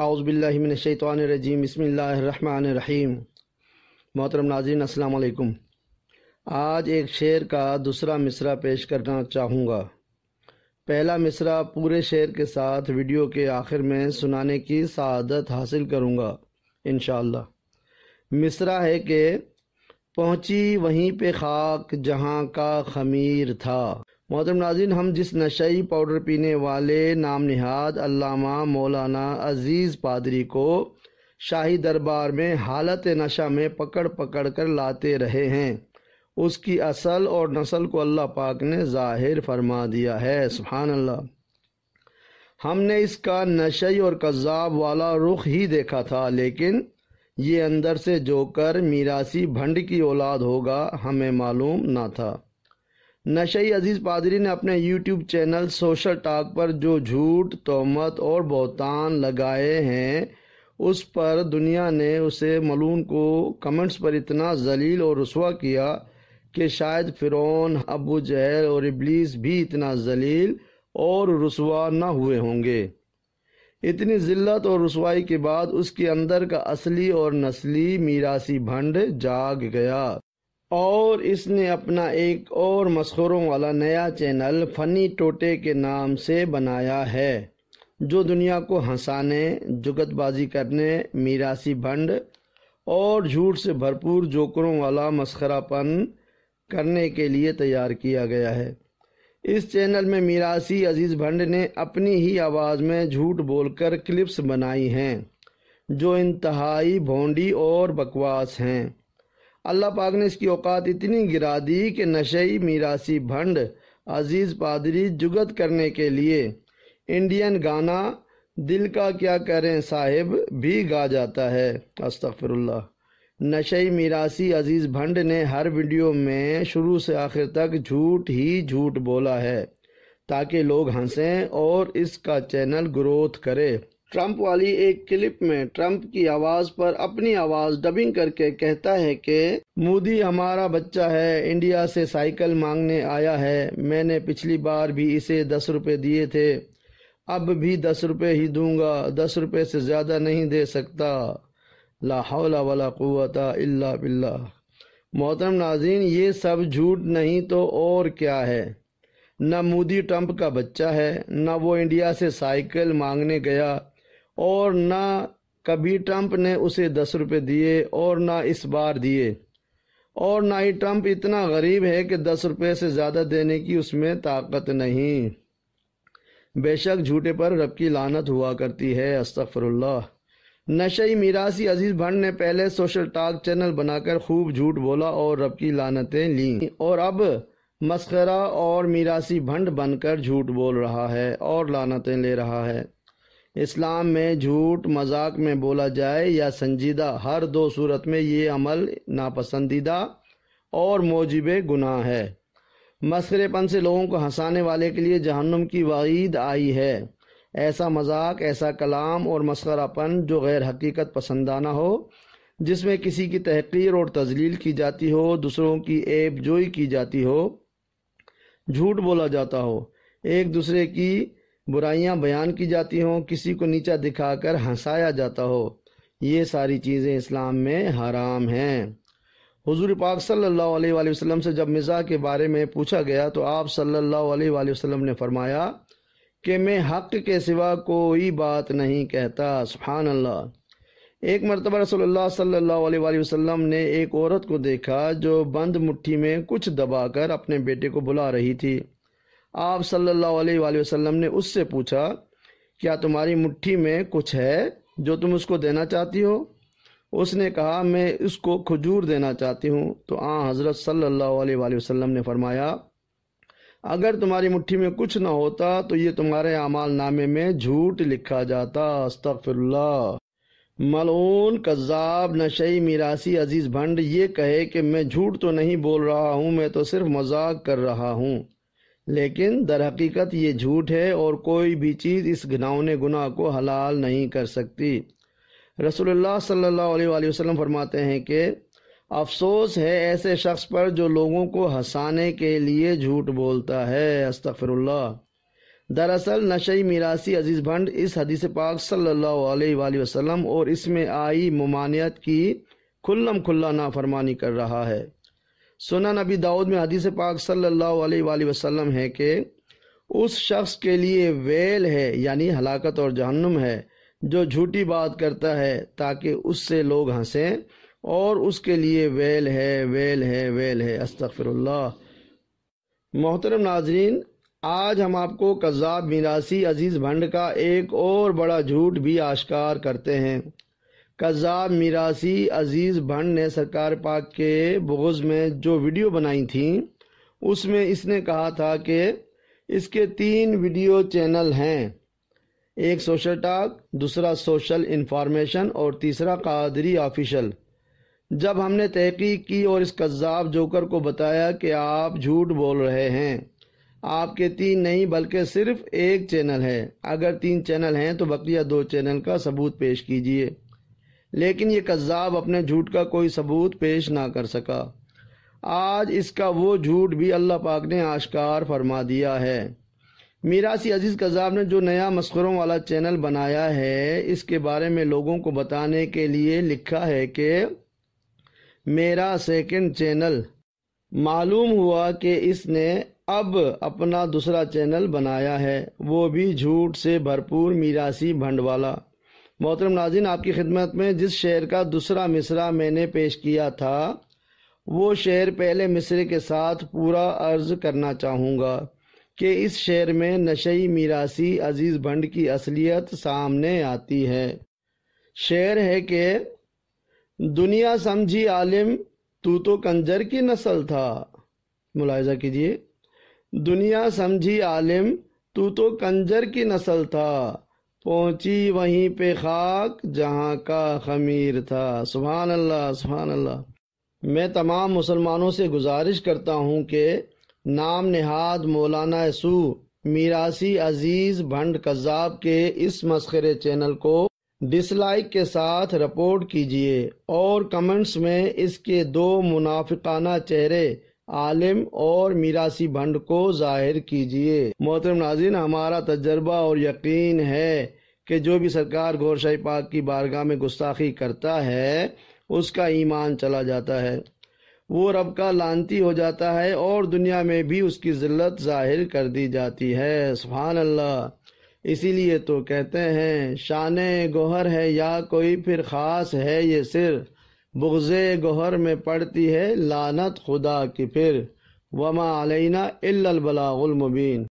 اعوذ باللہ من الشیطان الرجیم، بسم اللہ الرحمن الرحیم۔ محترم ناظرین السلام علیکم۔ آج ایک شعر کا دوسرا مصرع پیش کرنا چاہوں گا۔ پہلا مصرع پورے شعر کے ساتھ ویڈیو کے آخر میں سنانے کی سعادت حاصل کروں گا انشاءاللہ۔ مصرع ہے کہ پہنچی وہیں پہ خاک جہاں کا خمیر تھا۔ محترم ناظرین، ہم جس نشئی پاؤڈر پینے والے نام نہاد علامہ مولانا عزیز پادری کو شاہی دربار میں حالت نشہ میں پکڑ کر لاتے رہے ہیں، اس کی اصل اور نسل کو اللہ پاک نے ظاہر فرما دیا ہے۔ سبحان اللہ۔ ہم نے اس کا نشئی اور کذاب والا رخ ہی دیکھا تھا، لیکن یہ اندر سے جوکر میراثی بھنڈ کی اولاد ہوگا ہمیں معلوم نہ تھا۔ نشئی عزیز پادری نے اپنے یوٹیوب چینل سوشل ٹاک پر جو جھوٹ، تہمت اور بہتان لگائے ہیں، اس پر دنیا نے اسے ملعون کو کمنٹس پر اتنا ذلیل اور رسوا کیا کہ شاید فرعون، ابو جہل اور ابلیس بھی اتنا ذلیل اور رسوا نہ ہوئے ہوں گے۔ اتنی ذلت اور رسوائی کے بعد اس کے اندر کا اصلی اور نسلی میراثی بھنڈ جاگ گیا اور اس نے اپنا ایک اور مسخروں والا نیا چینل فنی ٹوٹے کے نام سے بنایا ہے، جو دنیا کو ہنسانے، جگت بازی کرنے، میراثی بھنڈ اور جھوٹ سے بھرپور جوکروں والا مسخرہ پن کرنے کے لیے تیار کیا گیا ہے۔ اس چینل میں میراثی عزیز بھنڈ نے اپنی ہی آواز میں جھوٹ بول کر کلپس بنائی ہیں جو انتہائی بھونڈی اور بکواس ہیں۔ اللہ پاک نے اس کی اوقات اتنی گرا دی کہ نشئی میراثی بھنڈ عزیز پادری جگت کرنے کے لیے انڈین گانا دل کا کیا کریں صاحب بھی گا جاتا ہے۔ استغفر اللہ۔ نشئی میراثی عزیز بھنڈ نے ہر ویڈیو میں شروع سے آخر تک جھوٹ ہی جھوٹ بولا ہے تاکہ لوگ ہنسیں اور اس کا چینل گروتھ کرے۔ ٹرمپ والی ایک کلپ میں ٹرمپ کی آواز پر اپنی آواز ڈبنگ کر کے کہتا ہے کہ مودی ہمارا بچہ ہے، انڈیا سے سائیکل مانگنے آیا ہے، میں نے پچھلی بار بھی اسے 10 روپے دیے تھے، اب بھی 10 روپے ہی دوں گا، 10 روپے سے زیادہ نہیں دے سکتا۔ لا حول ولا قوت الا باللہ۔ محترم ناظرین، یہ سب جھوٹ نہیں تو اور کیا ہے؟ نہ مودی ٹرمپ کا بچہ ہے، نہ وہ انڈیا سے سائیکل مانگنے گیا، اور نہ کبھی ٹرمپ نے اسے 10 روپے دیے اور نہ اس بار دیے، اور نہ ہی ٹرمپ اتنا غریب ہے کہ 10 روپے سے زیادہ دینے کی اس میں طاقت نہیں۔ بے شک جھوٹے پر رب کی لعنت ہوا کرتی ہے۔ استغفر اللہ۔ نشئی میراثی عزیز بھنڈ نے پہلے سوشل ٹاک چینل بنا کر خوب جھوٹ بولا اور رب کی لعنتیں لیں، اور اب مسخرہ اور میراثی بھنڈ بن کر جھوٹ بول رہا ہے اور لعنتیں لے رہا ہے۔ اسلام میں جھوٹ مذاق میں بولا جائے یا سنجیدہ، ہر دو صورت میں یہ عمل ناپسندیدہ اور موجب گناہ ہے۔ مسخرے پن سے لوگوں کو ہنسانے والے کے لیے جہنم کی وعید آئی ہے۔ ایسا مذاق، ایسا کلام اور مسخرہ پن جو غیر حقیقت پسندانہ ہو، جس میں کسی کی تحقیر اور تذلیل کی جاتی ہو، دوسروں کی عیب جوئی کی جاتی ہو، جھوٹ بولا جاتا ہو، ایک دوسرے کی برائیاں بیان کی جاتی ہوں، کسی کو نیچا دکھا کر ہنسایا جاتا ہو، یہ ساری چیزیں اسلام میں حرام ہیں۔ حضور پاک صلی اللہ علیہ وآلہ وسلم سے جب مزاح کے بارے میں پوچھا گیا تو آپ صلی اللہ علیہ وآلہ وسلم نے فرمایا کہ میں حق کے سوا کوئی بات نہیں کہتا۔ سبحان اللہ۔ ایک مرتبہ رسول اللہ صلی اللہ علیہ وآلہ وسلم نے ایک عورت کو دیکھا جو بند مٹھی میں کچھ دبا کر اپنے بیٹے کو بلا رہی تھی۔ آپ صلی اللہ علیہ وآلہ وسلم نے اس سے پوچھا، کیا تمہاری مٹھی میں کچھ ہے جو تم اس کو دینا چاہتی ہو؟ اس نے کہا، میں اس کو کھجور دینا چاہتی ہوں۔ تو حضرت صلی اللہ علیہ وآلہ وسلم نے فرمایا، اگر تمہاری مٹھی میں کچھ نہ ہوتا تو یہ تمہارے اعمال نامے میں جھوٹ لکھا جاتا۔ استغفر اللہ۔ ملعون، کذاب، نشئی میراثی عزیز بھنڈ یہ کہے کہ میں جھوٹ تو نہیں بول رہا ہوں، میں تو صرف مذاق کر رہا ہوں، لیکن در حقیقت یہ جھوٹ ہے اور کوئی بھی چیز اس گھناؤنے گناہ کو حلال نہیں کر سکتی۔ رسول اللہ صلی اللہ علیہ وآلہ وسلم فرماتے ہیں کہ افسوس ہے ایسے شخص پر جو لوگوں کو ہنسانے کے لیے جھوٹ بولتا ہے۔ استغفر اللہ۔ دراصل نشئی میراثی عزیز بھنڈ اس حدیث پاک صلی اللہ علیہ وآلہ وسلم اور اس میں آئی ممانعت کی کھلم کھلا نافرمانی کر رہا ہے۔ سنن نبی داؤد میں حدیث پاک صلی اللہ علیہ وآلہ وسلم ہے کہ اس شخص کے لیے ویل ہے، یعنی ہلاکت اور جہنم ہے، جو جھوٹی بات کرتا ہے تاکہ اس سے لوگ ہنسیں، اور اس کے لیے ویل ہے، ویل ہے، ویل ہے، استغفر اللہ۔ محترم ناظرین، آج ہم آپ کو کذاب میراثی عزیز بھنڈ کا ایک اور بڑا جھوٹ بھی آشکار کرتے ہیں۔ کذاب میراثی عزیز بھنڈ نے سرکار پاک کے بغض میں جو ویڈیو بنائی تھیں، اس میں اس نے کہا تھا کہ اس کے 3 ویڈیو چینل ہیں، ایک سوشل ٹاک، دوسرا سوشل انفارمیشن اور تیسرا قادری آفیشل۔ جب ہم نے تحقیق کی اور اس کذاب جوکر کو بتایا کہ آپ جھوٹ بول رہے ہیں، آپ کے 3 نہیں بلکہ صرف ایک چینل ہے، اگر 3 چینل ہیں تو بقیہ 2 چینل کا ثبوت پیش کیجئے، لیکن یہ کذاب اپنے جھوٹ کا کوئی ثبوت پیش نہ کر سکا۔ آج اس کا وہ جھوٹ بھی اللہ پاک نے آشکار فرما دیا ہے۔ میراثی عزیز کذاب نے جو نیا مسخروں والا چینل بنایا ہے، اس کے بارے میں لوگوں کو بتانے کے لیے لکھا ہے کہ میرا سیکنڈ چینل۔ معلوم ہوا کہ اس نے اب اپنا دوسرا چینل بنایا ہے، وہ بھی جھوٹ سے بھرپور میراثی بھنڈ والا۔ محترم ناظرین، آپ کی خدمت میں جس شعر کا دوسرا مصرع میں نے پیش کیا تھا، وہ شعر پہلے مصرع کے ساتھ پورا عرض کرنا چاہوں گا کہ اس شعر میں نشئی میراثی عزیز بھنڈ کی اصلیت سامنے آتی ہے۔ شعر ہے کہ دنیا سمجھی عالم تو کنجر کی نسل تھا۔ ملاحظہ کیجئے، دنیا سمجھی عالم تو کنجر کی نسل تھا، پہنچی وہیں پہ خاک جہاں کا خمیر تھا۔ سبحان اللہ، سبحان اللہ۔ میں تمام مسلمانوں سے گزارش کرتا ہوں کہ نام نہاد مولانا سو میراثی عزیز بھنڈ کذاب کے اس مسخرے چینل کو ڈس لائک کے ساتھ رپورٹ کیجئے اور کمنٹس میں اس کے 2 منافقانہ چہرے عالم اور میراثی بھنڈ کو ظاہر کیجئے۔ محترم ناظرین، ہمارا تجربہ اور یقین ہے کہ جو بھی سرکار گور شاہی پاک کی بارگاہ میں گستاخی کرتا ہے، اس کا ایمان چلا جاتا ہے، وہ رب کا لعنتی ہو جاتا ہے اور دنیا میں بھی اس کی ذلت ظاہر کر دی جاتی ہے۔ سبحان اللہ۔ اسی لیے تو کہتے ہیں شان گوہر ہے یا کوئی پھر خاص ہے یہ سر، بغض گوہر میں پڑتی ہے لعنت خدا کی پھر، وما علینا الا البلاغ المبین۔